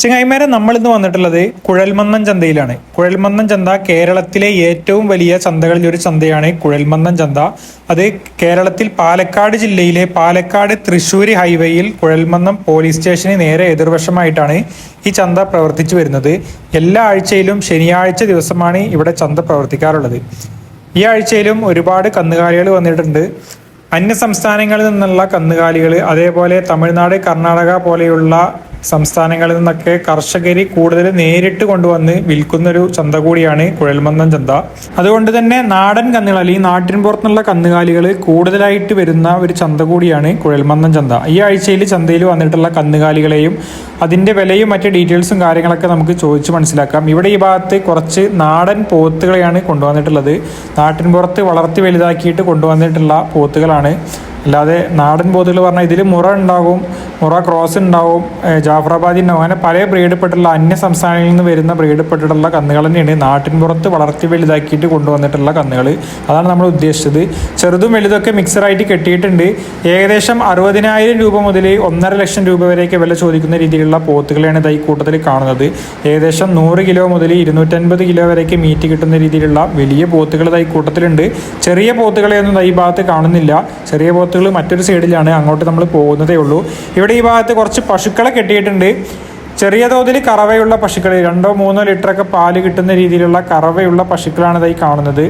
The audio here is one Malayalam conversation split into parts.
ചങ്ങായിമാരെ, നമ്മളിന്ന് വന്നിട്ടുള്ളത് കുഴൽമന്നം ചന്തയിലാണ്. കുഴൽമന്നം ചന്ത കേരളത്തിലെ ഏറ്റവും വലിയ ചന്തകളിൽ ഒരു ചന്തയാണ് കുഴൽമന്നം ചന്ത. അത് കേരളത്തിൽ പാലക്കാട് ജില്ലയിലെ പാലക്കാട് തൃശ്ശൂർ ഹൈവേയിൽ കുഴൽമന്നം പോലീസ് സ്റ്റേഷന് നേരെ എതിർവശമായിട്ടാണ് ഈ ചന്ത പ്രവർത്തിച്ചു വരുന്നത്. എല്ലാ ആഴ്ചയിലും ശനിയാഴ്ച ദിവസമാണ് ഇവിടെ ചന്ത പ്രവർത്തിക്കാറുള്ളത്. ഈ ആഴ്ചയിലും ഒരുപാട് കന്നുകാലികൾ വന്നിട്ടുണ്ട്. അന്യ സംസ്ഥാനങ്ങളിൽ നിന്നുള്ള കന്നുകാലികൾ, അതേപോലെ തമിഴ്നാട്, കർണാടക പോലെയുള്ള സംസ്ഥാനങ്ങളിൽ നിന്നൊക്കെ കർഷകർ കൂടുതൽ നേരിട്ട് കൊണ്ടുവന്ന് വിൽക്കുന്നൊരു ചന്ത കൂടിയാണ് കുഴൽമന്നം ചന്ത. അതുകൊണ്ട് തന്നെ നാടൻ കന്നുകൾ അല്ലെങ്കിൽ നാട്ടിൻ പുറത്തുനിന്നുള്ള കന്നുകാലികൾ കൂടുതലായിട്ട് വരുന്ന ഒരു ചന്ത കൂടിയാണ് കുഴൽമന്നം ചന്ത. ഈ ആഴ്ചയിൽ ചന്തയിൽ വന്നിട്ടുള്ള കന്നുകാലികളെയും അതിൻ്റെ വിലയും മറ്റ് ഡീറ്റെയിൽസും കാര്യങ്ങളൊക്കെ നമുക്ക് ചോദിച്ച് മനസ്സിലാക്കാം. ഇവിടെ ഈ ഭാഗത്ത് കുറച്ച് നാടൻ പോത്തുകളെയാണ് കൊണ്ടുവന്നിട്ടുള്ളത്. നാട്ടിൻ പുറത്ത് വളർത്തി വലുതാക്കിയിട്ട് കൊണ്ടുവന്നിട്ടുള്ള പോത്തുകളാണ്. അല്ലാതെ നാടൻ പോത്തുകൾ പറഞ്ഞാൽ ഇതിൽ മുറ ഉണ്ടാകും, മുറ ക്രോസ് ഉണ്ടാവും, ജാഫറാബാദി ഉണ്ടാവും. അങ്ങനെ പല ബ്രീഡപ്പെട്ടുള്ള അന്യ സംസ്ഥാനങ്ങളിൽ നിന്ന് വരുന്ന ബ്രീഡപ്പെട്ടിട്ടുള്ള കന്നുകൾ തന്നെയാണ് നാട്ടിൻ പുറത്ത് വളർത്തി വലുതാക്കിയിട്ട് കൊണ്ടുവന്നിട്ടുള്ള കന്നുകൾ. അതാണ് നമ്മൾ ഉദ്ദേശിച്ചത്. ചെറുതും വലുതൊക്കെ മിക്സറായിട്ട് കെട്ടിയിട്ടുണ്ട്. ഏകദേശം 60,000 രൂപ മുതൽ 1.5 ലക്ഷം രൂപ വരെയൊക്കെ വില ചോദിക്കുന്ന രീതിയിലുള്ള പോത്തുകളെയാണ് ഈ കൂട്ടത്തിൽ കാണുന്നത്. ഏകദേശം 100 കിലോ മുതൽ 250 കിലോ വരെയൊക്കെ മീറ്റ് കിട്ടുന്ന രീതിയിലുള്ള വലിയ പോത്തുകൾ ഈ കൂട്ടത്തിലുണ്ട്. ചെറിയ പോത്തുകളെയൊന്നും ഈ ഭാഗത്ത് കാണുന്നില്ല. ചെറിയ പോത്തുകൾ മറ്റൊരു സൈഡിലാണ്, അങ്ങോട്ട് നമ്മൾ പോകുന്നതേ ഉള്ളൂ. ഇവിടെ ഈ ഭാഗത്ത് കുറച്ച് പശുക്കളെ കെട്ടിയിട്ടുണ്ട്. ചെറിയ തോതിൽ കറവയുള്ള പശുക്കൾ, 2-3 ലിറ്ററൊക്കെ പാല് കിട്ടുന്ന രീതിയിലുള്ള കറവയുള്ള പശുക്കളാണ് ഈ കാണുന്നത്.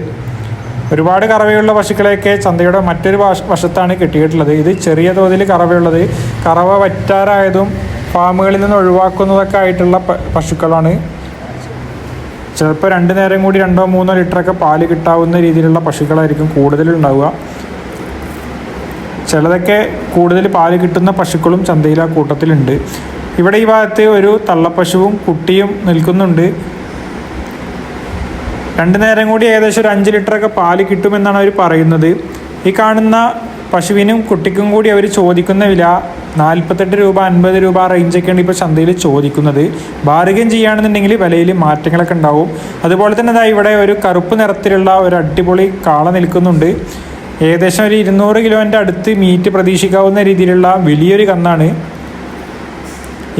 ഒരുപാട് കറവയുള്ള പശുക്കളെയൊക്കെ ചന്തയുടെ മറ്റൊരു വശത്താണ് കെട്ടിയിട്ടുള്ളത്. ഇത് ചെറിയ തോതിൽ കറവയുള്ളത്, കറവ വറ്റാറായതും ഫാമുകളിൽ നിന്ന് ഒഴിവാക്കുന്നതൊക്കെ ആയിട്ടുള്ള പശുക്കളാണ്. ചിലപ്പോൾ 2 നേരം കൂടി 2-3 ലിറ്ററൊക്കെ പാല് കിട്ടാവുന്ന രീതിയിലുള്ള പശുക്കളായിരിക്കും കൂടുതലുണ്ടാവുക. ചിലതൊക്കെ കൂടുതൽ പാല് കിട്ടുന്ന പശുക്കളും ചന്തയിൽ ആ കൂട്ടത്തിലുണ്ട്. ഇവിടെ ഈ ഭാഗത്ത് ഒരു തള്ളപ്പശുവും കുട്ടിയും നിൽക്കുന്നുണ്ട്. 2 നേരം കൂടി ഏകദേശം ഒരു 5 ലിറ്ററൊക്കെ പാല് കിട്ടുമെന്നാണ് അവർ പറയുന്നത്. ഈ കാണുന്ന പശുവിനും കുട്ടിക്കും കൂടി അവർ ചോദിക്കുന്ന വില 48 രൂപ 50 രൂപ റേഞ്ചൊക്കെയാണ് ഇപ്പോൾ ചന്തയിൽ ചോദിക്കുന്നത്. ബാർഗൈൻ ചെയ്യുകയാണെന്നുണ്ടെങ്കിൽ വിലയിൽ മാറ്റങ്ങളൊക്കെ ഉണ്ടാവും. അതുപോലെ തന്നെ ഇവിടെ ഒരു കറുപ്പ് നിറത്തിലുള്ള ഒരു അടിപൊളി കാള നിൽക്കുന്നുണ്ട്. ഏകദേശം ഒരു 200 കിലോൻ്റെ അടുത്ത് മീറ്റ് പ്രതീക്ഷിക്കാവുന്ന രീതിയിലുള്ള വലിയൊരു കന്നാണ്.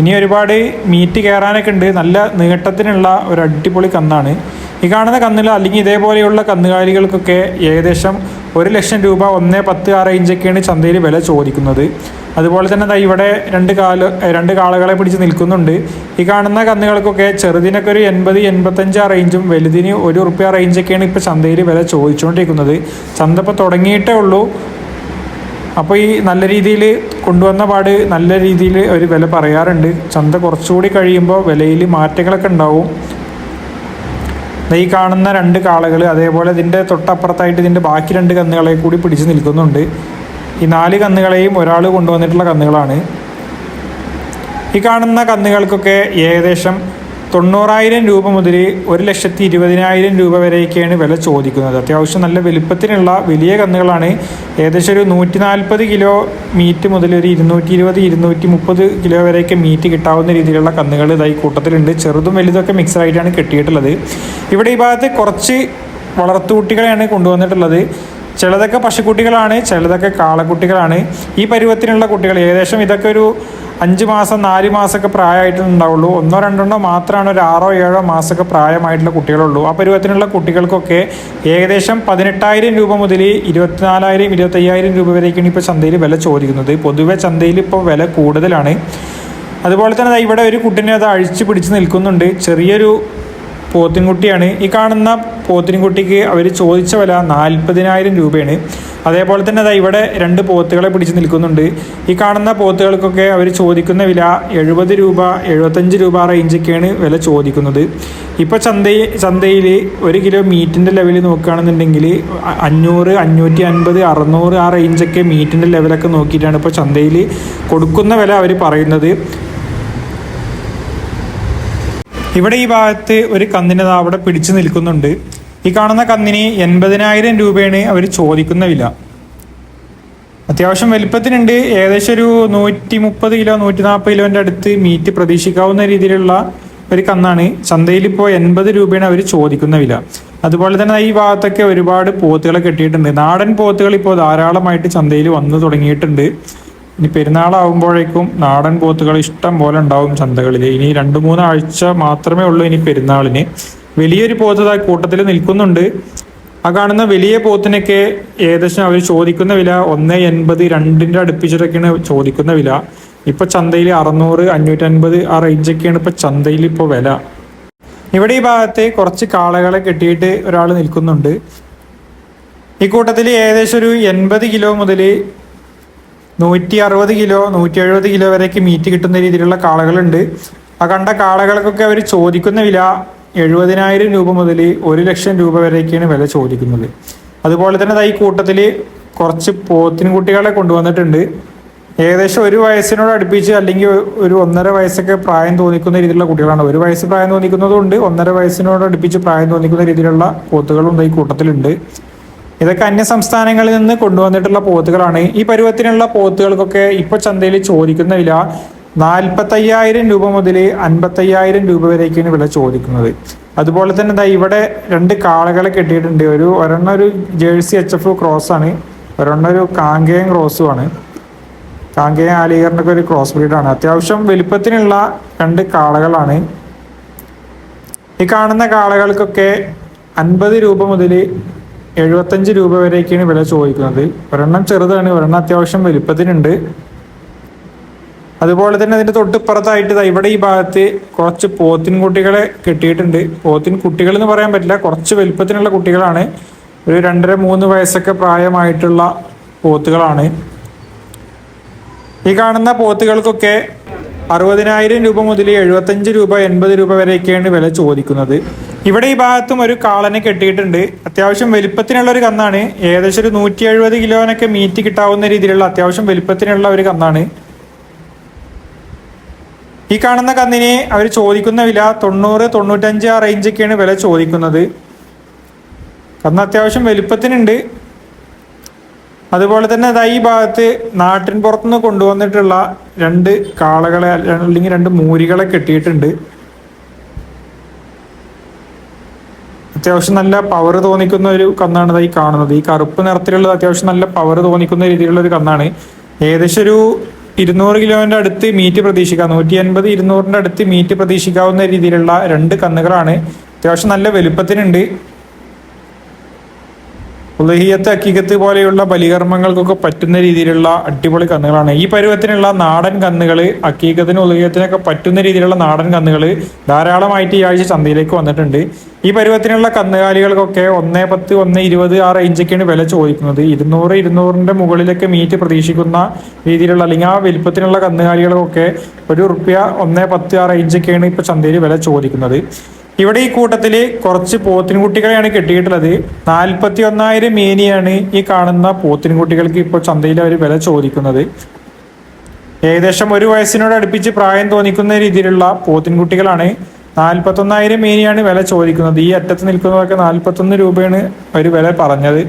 ഇനി ഒരുപാട് മീറ്റ് കയറാനൊക്കെ ഉണ്ട്. നല്ല നീട്ടത്തിനുള്ള ഒരു അടിപൊളി കന്നാണ് ഈ കാണുന്ന കന്നുകൾ. അല്ലെങ്കിൽ ഇതേപോലെയുള്ള കന്നുകാലികൾക്കൊക്കെ ഏകദേശം 1 ലക്ഷം രൂപ 1.10 ആ റേഞ്ചൊക്കെയാണ് ചന്തയിൽ വില ചോദിക്കുന്നത്. അതുപോലെ തന്നെ ഇവിടെ 2 കാളകളെ പിടിച്ച് നിൽക്കുന്നുണ്ട്. ഈ കാണുന്ന കന്നുകൾക്കൊക്കെ ചെറുതിനൊക്കെ ഒരു 80-85 ആ റേഞ്ചും വലുതിന് 1 റുപ്യ റേഞ്ചൊക്കെയാണ് ഇപ്പോൾ ചന്തയിൽ വില ചോദിച്ചുകൊണ്ടിരിക്കുന്നത്. ചന്ത ഇപ്പോൾ തുടങ്ങിയിട്ടേ ഉള്ളൂ. അപ്പോൾ ഈ നല്ല രീതിയിൽ കൊണ്ടുവന്ന പാട് നല്ല രീതിയിൽ ഒരു വില പറയാറുണ്ട്. ചന്ത കുറച്ചുകൂടി കഴിയുമ്പോൾ വിലയിൽ മാറ്റങ്ങളൊക്കെ ഉണ്ടാവും. ഈ കാണുന്ന 2 കാളകൾ, അതേപോലെ ഇതിൻ്റെ തൊട്ടപ്പുറത്തായിട്ട് ഇതിൻ്റെ ബാക്കി 2 കന്നുകളെ കൂടി പിടിച്ച് നിൽക്കുന്നുണ്ട്. ഈ 4 കന്നുകളെയും ഒരാൾ കൊണ്ടുവന്നിട്ടുള്ള കന്നുകളാണ്. ഈ കാണുന്ന കന്നുകൾക്കൊക്കെ ഏകദേശം 90,000 രൂപ മുതൽ 1,20,000 രൂപ വരെയൊക്കെയാണ് വില ചോദിക്കുന്നത്. അത്യാവശ്യം നല്ല വലുപ്പത്തിനുള്ള വലിയ കന്നുകളാണ്. ഏകദേശം ഒരു 140 കിലോ മീറ്റ് മുതൽ ഒരു 220-230 കിലോ വരെയൊക്കെ മീറ്റ് കിട്ടാവുന്ന രീതിയിലുള്ള കന്നുകൾ ഈ കൂട്ടത്തിലുണ്ട്. ചെറുതും വലുതൊക്കെ മിക്സറായിട്ടാണ് കെട്ടിയിട്ടുള്ളത്. ഇവിടെ ഈ ഭാഗത്ത് കുറച്ച് വളർത്തുകുട്ടികളെയാണ് കൊണ്ടുവന്നിട്ടുള്ളത്. ചിലതൊക്കെ പശുക്കുട്ടികളാണ്, ചിലതൊക്കെ കാളക്കുട്ടികളാണ്. ഈ പരുവത്തിനുള്ള കുട്ടികൾ ഏകദേശം ഇതൊക്കെ ഒരു 5 മാസം 4 മാസമൊക്കെ പ്രായമായിട്ടുണ്ടാവുള്ളൂ. 1-2 മാത്രമാണ് ഒരു 6-7 മാസമൊക്കെ പ്രായമായിട്ടുള്ള കുട്ടികളുള്ളൂ. ആ പരുവത്തിനുള്ള കുട്ടികൾക്കൊക്കെ ഏകദേശം 18,000 രൂപ മുതൽ 24,000-25,000 രൂപ വരെയൊക്കെയാണ് ഇപ്പോൾ ചന്തയിൽ വില ചോദിക്കുന്നത്. പൊതുവെ ചന്തയിൽ ഇപ്പോൾ വില കൂടുതലാണ്. അതുപോലെ തന്നെ ഇവിടെ ഒരു കുട്ടിനെ അത് അഴിച്ചു പിടിച്ച് നിൽക്കുന്നുണ്ട്. ചെറിയൊരു പോത്തിൻകുട്ടിയാണ്. ഈ കാണുന്ന പോത്തിൻകുട്ടിക്ക് അവർ ചോദിച്ച വില 40,000 രൂപയാണ്. അതേപോലെ തന്നെ ഇവിടെ 2 പോത്തുകളെ പിടിച്ച് നിൽക്കുന്നുണ്ട്. ഈ കാണുന്ന പോത്തുകൾക്കൊക്കെ അവർ ചോദിക്കുന്ന വില 70 രൂപ 75 രൂപ റേഞ്ചൊക്കെയാണ് വില ചോദിക്കുന്നത്. ഇപ്പോൾ ചന്തയിൽ 1 കിലോ മീറ്റിൻ്റെ ലെവൽ നോക്കുകയാണെന്നുണ്ടെങ്കിൽ 500, 550, 600 ആ റേഞ്ചൊക്കെ മീറ്റിൻ്റെ ലെവലൊക്കെ നോക്കിയിട്ടാണ് ഇപ്പോൾ ചന്തയിൽ കൊടുക്കുന്ന വില അവർ പറയുന്നത്. ഇവിടെ ഈ ഭാഗത്ത് ഒരു കന്നിനെ അവിടെ പിടിച്ചു നിൽക്കുന്നുണ്ട്. ഈ കാണുന്ന കന്നിന് 80,000 രൂപയാണ് അവർ ചോദിക്കുന്ന വില. അത്യാവശ്യം വലിപ്പത്തിനുണ്ട്. ഏകദേശം ഒരു 130 കിലോ 140 കിലോന്റെ അടുത്ത് മീറ്റ് പ്രതീക്ഷിക്കാവുന്ന രീതിയിലുള്ള ഒരു കന്നാണ്. ചന്തയിൽ ഇപ്പോൾ 80 രൂപയാണ് അവർ ചോദിക്കുന്ന വില. അതുപോലെ തന്നെ ഈ ഭാഗത്തൊക്കെ ഒരുപാട് പോത്തുകളെ കെട്ടിയിട്ടുണ്ട്. നാടൻ പോത്തുകൾ ഇപ്പോൾ ധാരാളമായിട്ട് ചന്തയിൽ വന്നു തുടങ്ങിയിട്ടുണ്ട്. ഇനി പെരുന്നാളാവുമ്പോഴേക്കും നാടൻ പോത്തുകൾ ഇഷ്ടം പോലെ ഉണ്ടാവും ചന്തകളിൽ. ഇനി 2-3 ആഴ്ച മാത്രമേ ഉള്ളൂ ഇനി പെരുന്നാളിന്. വലിയൊരു പോത്ത് കൂട്ടത്തിൽ നിൽക്കുന്നുണ്ട്. ആ കാണുന്ന വലിയ പോത്തിനൊക്കെ ഏകദേശം അവർ ചോദിക്കുന്ന വില 1.80 2 അടുപ്പിച്ചിട്ടൊക്കെയാണ് ചോദിക്കുന്ന വില. ഇപ്പൊ ചന്തയിൽ 600 550 ആ റേഞ്ചൊക്കെയാണ് ഇപ്പൊ ചന്തയിൽ ഇപ്പോൾ വില. ഇവിടെ ഈ ഭാഗത്ത് കുറച്ച് കാളകളെ കെട്ടിയിട്ട് ഒരാൾ നിൽക്കുന്നുണ്ട്. ഈ കൂട്ടത്തിൽ ഏകദേശം ഒരു 80 കിലോ മുതൽ 160 കിലോ 170 കിലോ വരെയൊക്കെ മീറ്റ് കിട്ടുന്ന രീതിയിലുള്ള കാളകളുണ്ട്. ആ കണ്ട കാളകൾക്കൊക്കെ അവർ ചോദിക്കുന്ന വില 70,000 രൂപ മുതൽ 1,00,000 രൂപ വരെയൊക്കെയാണ് വില ചോദിക്കുന്നത്. അതുപോലെ തന്നെ ഈ കൂട്ടത്തിൽ കുറച്ച് പോത്തിൻകുട്ടികളെ കൊണ്ടുവന്നിട്ടുണ്ട്. ഏകദേശം 1 വയസ്സിനോട് അടുപ്പിച്ച് അല്ലെങ്കിൽ ഒരു 1.5 വയസ്സൊക്കെ പ്രായം തോന്നിക്കുന്ന രീതിയിലുള്ള കുട്ടികളാണ്. 1 വയസ്സ് പ്രായം തോന്നിക്കുന്നതുകൊണ്ട് 1.5 വയസ്സിനോട് അടുപ്പിച്ച് പ്രായം തോന്നിക്കുന്ന രീതിയിലുള്ള പോത്തുകളും ഈ കൂട്ടത്തിലുണ്ട്. ഇതൊക്കെ അന്യ സംസ്ഥാനങ്ങളിൽ നിന്ന് കൊണ്ടുവന്നിട്ടുള്ള പോത്തുകളാണ്. ഈ പരുവത്തിനുള്ള പോത്തുകൾക്കൊക്കെ ഇപ്പോൾ ചന്തയിൽ ചോദിക്കുന്ന വില 45,000 രൂപ മുതൽ 55,000 രൂപ വരെയൊക്കെയാണ് വില ചോദിക്കുന്നത്. അതുപോലെ തന്നെ ഇവിടെ 2 കാളകളെ കെട്ടിയിട്ടുണ്ട്. ഒരെണ്ണം ഒരു ജേഴ്സി HF ക്രോസ് ആണ്, ഒരെണ്ണം ഒരു കാങ്കേയം ക്രോസും ആണ്. കാങ്കേയം ആലിഗറിൻ്റെ ഒരു ക്രോസ് ബ്രീഡാണ്. അത്യാവശ്യം വലുപ്പത്തിനുള്ള 2 കാളകളാണ്. ഈ കാണുന്ന കാളകൾക്കൊക്കെ 50 രൂപ മുതൽ 75 രൂപ വരെയൊക്കെയാണ് വില ചോദിക്കുന്നത്. ഒരെണ്ണം ചെറുതാണ്, ഒരെണ്ണം അത്യാവശ്യം വലുപ്പത്തിനുണ്ട്. അതുപോലെ തന്നെ അതിന്റെ തൊട്ടിപ്പുറത്തായിട്ട് ഇവിടെ ഈ ഭാഗത്ത് കുറച്ച് പോത്തിൻ കുട്ടികളെ കെട്ടിയിട്ടുണ്ട്. പോത്തിൻ കുട്ടികൾ എന്ന് പറയാൻ പറ്റില്ല, കുറച്ച് വലുപ്പത്തിനുള്ള കുട്ടികളാണ്. ഒരു 2.5-3 വയസ്സൊക്കെ പ്രായമായിട്ടുള്ള പോത്തുകളാണ്. ഈ കാണുന്ന പോത്തുകൾക്കൊക്കെ 60,000 രൂപ മുതൽ 75 രൂപ 80 രൂപ വരെയൊക്കെയാണ് വില ചോദിക്കുന്നത്. ഇവിടെ ഈ ഭാഗത്തും ഒരു കാളനെ കെട്ടിയിട്ടുണ്ട്. അത്യാവശ്യം വലുപ്പത്തിനുള്ള ഒരു കന്നാണ്. ഏകദേശം ഒരു 170 കിലോനൊക്കെ മീറ്റ് കിട്ടാവുന്ന രീതിയിലുള്ള അത്യാവശ്യം വലുപ്പത്തിനുള്ള ഒരു കന്നാണ്. ഈ കാണുന്ന കന്നിന് അവർ ചോദിക്കുന്ന വില 90-95 ആ റേഞ്ചൊക്കെയാണ് വില ചോദിക്കുന്നത്. കന്ന് അത്യാവശ്യം വലുപ്പത്തിനുണ്ട്. അതുപോലെ തന്നെ ഈ ഭാഗത്ത് നാട്ടിൻ പുറത്തുനിന്ന് കൊണ്ടുവന്നിട്ടുള്ള 2 കാളകളെ അല്ലെങ്കിൽ 2 മൂരികളെ കെട്ടിയിട്ടുണ്ട്. അത്യാവശ്യം നല്ല പവർ തോന്നിക്കുന്ന ഒരു കന്നാണ് ഈ കാണുന്നത്. ഈ കറുപ്പ് നിറത്തിലുള്ളത് അത്യാവശ്യം നല്ല പവർ തോന്നിക്കുന്ന രീതിയിലുള്ള ഒരു കന്നാണ്. ഏകദേശം ഒരു 200 കിലോന്റെ അടുത്ത് മീറ്റ് പ്രതീക്ഷിക്കാം. 180-200 അടുത്ത് മീറ്റ് പ്രതീക്ഷിക്കാവുന്ന രീതിയിലുള്ള 2 കന്നുകളാണ്. അത്യാവശ്യം നല്ല വലുപ്പത്തിനുണ്ട്. ഉലഹിയത്ത് അക്കീകത്ത് പോലെയുള്ള ബലികർമ്മങ്ങൾക്കൊക്കെ പറ്റുന്ന രീതിയിലുള്ള അടിപൊളി കന്നുകളാണ്. ഈ പരുവത്തിനുള്ള നാടൻ കന്നുകൾ, അക്കീകത്തിനും ഉലഹിയത്തിനൊക്കെ പറ്റുന്ന രീതിയിലുള്ള നാടൻ കന്നുകൾ ധാരാളമായിട്ട് ഈ ആഴ്ച ചന്തയിലേക്ക് വന്നിട്ടുണ്ട്. ഈ പരുവത്തിനുള്ള കന്നുകാലികൾക്കൊക്കെ 110 120 ആ റേഞ്ചൊക്കെയാണ് വില ചോദിക്കുന്നത്. 200-200ന്റെ മുകളിലൊക്കെ മീറ്റ് പ്രതീക്ഷിക്കുന്ന രീതിയിലുള്ള അല്ലെങ്കിൽ ആ വലുപ്പത്തിനുള്ള കന്നുകാലികൾക്കൊക്കെ ₹1 110 ആ റേഞ്ചൊക്കെയാണ് ഇപ്പൊ ചന്തയിൽ വില ചോദിക്കുന്നത്. ഇവിടെ ഈ കൂട്ടത്തിൽ കുറച്ച് പോത്തിൻകുട്ടികളെയാണ് കെട്ടിയിട്ടുള്ളത്. 41,000 മേനിയാണ് ഈ കാണുന്ന പോത്തിൻകുട്ടികൾക്ക് ഇപ്പോൾ ചന്തയിൽ അവർ വില ചോദിക്കുന്നത്. ഏകദേശം 1 വയസ്സിനോട് അടുപ്പിച്ച് പ്രായം തോന്നിക്കുന്ന രീതിയിലുള്ള പോത്തിൻകുട്ടികളാണ്. 41,000 മേനിയാണ് വില ചോദിക്കുന്നത്. ഈ അറ്റത്ത് നിൽക്കുന്നതൊക്കെ 41 രൂപയാണ് അവർ വില പറഞ്ഞത്.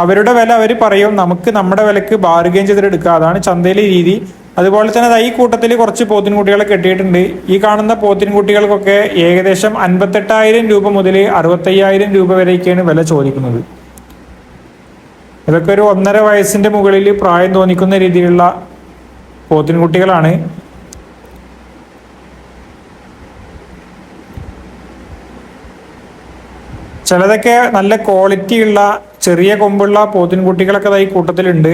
അവരുടെ വില അവർ പറയും, നമുക്ക് നമ്മുടെ വിലക്ക് ബാർഗെയിൻ ചെയ്തെടുക്കുക. അതാണ് ചന്തയിലെ രീതി. അതുപോലെ തന്നെ ഈ കൂട്ടത്തിൽ കുറച്ച് പോത്തിൻകുട്ടികളെ കെട്ടിയിട്ടുണ്ട്. ഈ കാണുന്ന പോത്തിൻകുട്ടികൾക്കൊക്കെ ഏകദേശം 58,000 രൂപ മുതൽ 65,000 രൂപ വരെയൊക്കെയാണ് വില ചോദിക്കുന്നത്. ഇതൊക്കെ ഒരു 1.5 വയസ്സിന്റെ മുകളിൽ പ്രായം തോന്നിക്കുന്ന രീതിയിലുള്ള പോത്തിൻകുട്ടികളാണ്. ചിലതൊക്കെ നല്ല ക്വാളിറ്റി ഉള്ള ചെറിയ കൊമ്പുള്ള പോത്തിൻകുട്ടികളൊക്കെ ഈ കൂട്ടത്തിലുണ്ട്.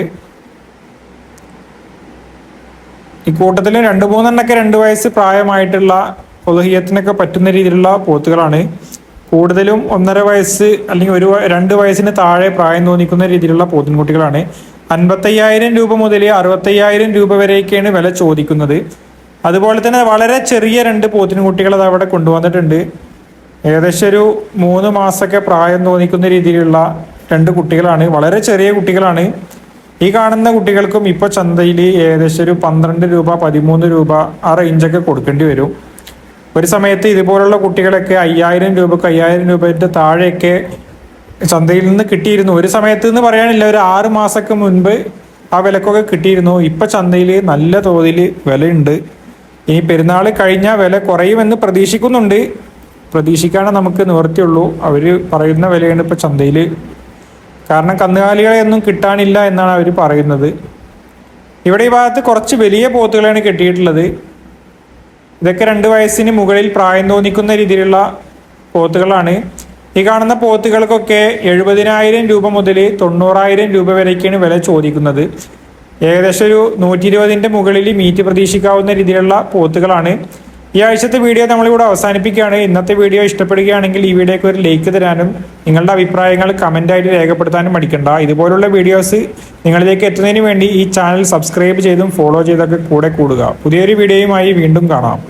ഈ കൂട്ടത്തിൽ 2-3 2 വയസ്സ് പ്രായമായിട്ടുള്ള ഉലഹിയത്തിനൊക്കെ പറ്റുന്ന രീതിയിലുള്ള പോത്തുകളാണ്. കൂടുതലും 1.5 വയസ്സ് അല്ലെങ്കിൽ 2 വയസ്സിന് താഴെ പ്രായം തോന്നിക്കുന്ന രീതിയിലുള്ള പോത്തിൻകുട്ടികളാണ്. 55,000 രൂപ മുതൽ 65,000 രൂപ വരെയൊക്കെയാണ് വില ചോദിക്കുന്നത്. അതുപോലെ തന്നെ വളരെ ചെറിയ 2 പോത്തിൻകുട്ടികൾ അത് അവിടെ കൊണ്ടുവന്നിട്ടുണ്ട്. ഏകദേശം ഒരു 3 മാസമൊക്കെ പ്രായം തോന്നിക്കുന്ന രീതിയിലുള്ള 2 കുട്ടികളാണ്. വളരെ ചെറിയ കുട്ടികളാണ്. ഈ കാണുന്ന കുട്ടികൾക്കും ഇപ്പോൾ ചന്തയിൽ ഏകദേശം ഒരു 12 രൂപ 13 രൂപ ആ റേഞ്ചൊക്കെ കൊടുക്കേണ്ടി വരും. ഒരു സമയത്ത് ഇതുപോലുള്ള കുട്ടികളൊക്കെ 5,000 രൂപക്ക് 5,000 രൂപയുടെ താഴെയൊക്കെ ചന്തയിൽ നിന്ന് കിട്ടിയിരുന്നു. ഒരു സമയത്ത് എന്ന് പറയാനില്ല, ഒരു 6 മാസമൊക്കെ മുൻപ് ആ വിലക്കൊക്കെ കിട്ടിയിരുന്നു. ഇപ്പം ചന്തയിൽ നല്ല തോതിൽ വിലയുണ്ട്. ഇനി പെരുന്നാൾ കഴിഞ്ഞാൽ വില കുറയുമെന്ന് പ്രതീക്ഷിക്കുന്നുണ്ട്. പ്രതീക്ഷിക്കാനേ നമുക്ക് നിവൃത്തിയുള്ളൂ. അവർ പറയുന്ന വിലയാണ് ഇപ്പോൾ ചന്തയിൽ. കാരണം കന്നുകാലികളെയൊന്നും കിട്ടാനില്ല എന്നാണ് അവർ പറയുന്നത്. ഇവിടെ ഈ ഭാഗത്ത് കുറച്ച് വലിയ പോത്തുകളാണ് കെട്ടിയിട്ടുള്ളത്. ഇതൊക്കെ 2 വയസ്സിന് മുകളിൽ പ്രായം തോന്നിക്കുന്ന രീതിയിലുള്ള പോത്തുകളാണ്. ഈ കാണുന്ന പോത്തുകൾക്കൊക്കെ 70,000 രൂപ മുതൽ 90,000 രൂപ വരേക്കാണ് വില ചോദിക്കുന്നത്. ഏകദേശം ഒരു 120ൻ്റെ മുകളിൽ മീറ്റ് പ്രതീക്ഷിക്കാവുന്ന രീതിയിലുള്ള പോത്തുകളാണ്. ഈ ആഴ്ചത്തെ വീഡിയോ നമ്മളിവിടെ അവസാനിപ്പിക്കുകയാണ്. ഇന്നത്തെ വീഡിയോ ഇഷ്ടപ്പെടുകയാണെങ്കിൽ ഈ വീഡിയോക്ക് ഒരു ലൈക്ക് തരാനും നിങ്ങളുടെ അഭിപ്രായങ്ങൾ കമൻ്റായിട്ട് രേഖപ്പെടുത്താനും മടിക്കണ്ട. ഇതുപോലുള്ള വീഡിയോസ് നിങ്ങളിലേക്ക് എത്തുന്നതിന് വേണ്ടി ഈ ചാനൽ സബ്സ്ക്രൈബ് ചെയ്തും ഫോളോ ചെയ്തൊക്കെ കൂടെ കൂടുക. പുതിയൊരു വീഡിയോയുമായി വീണ്ടും കാണാം.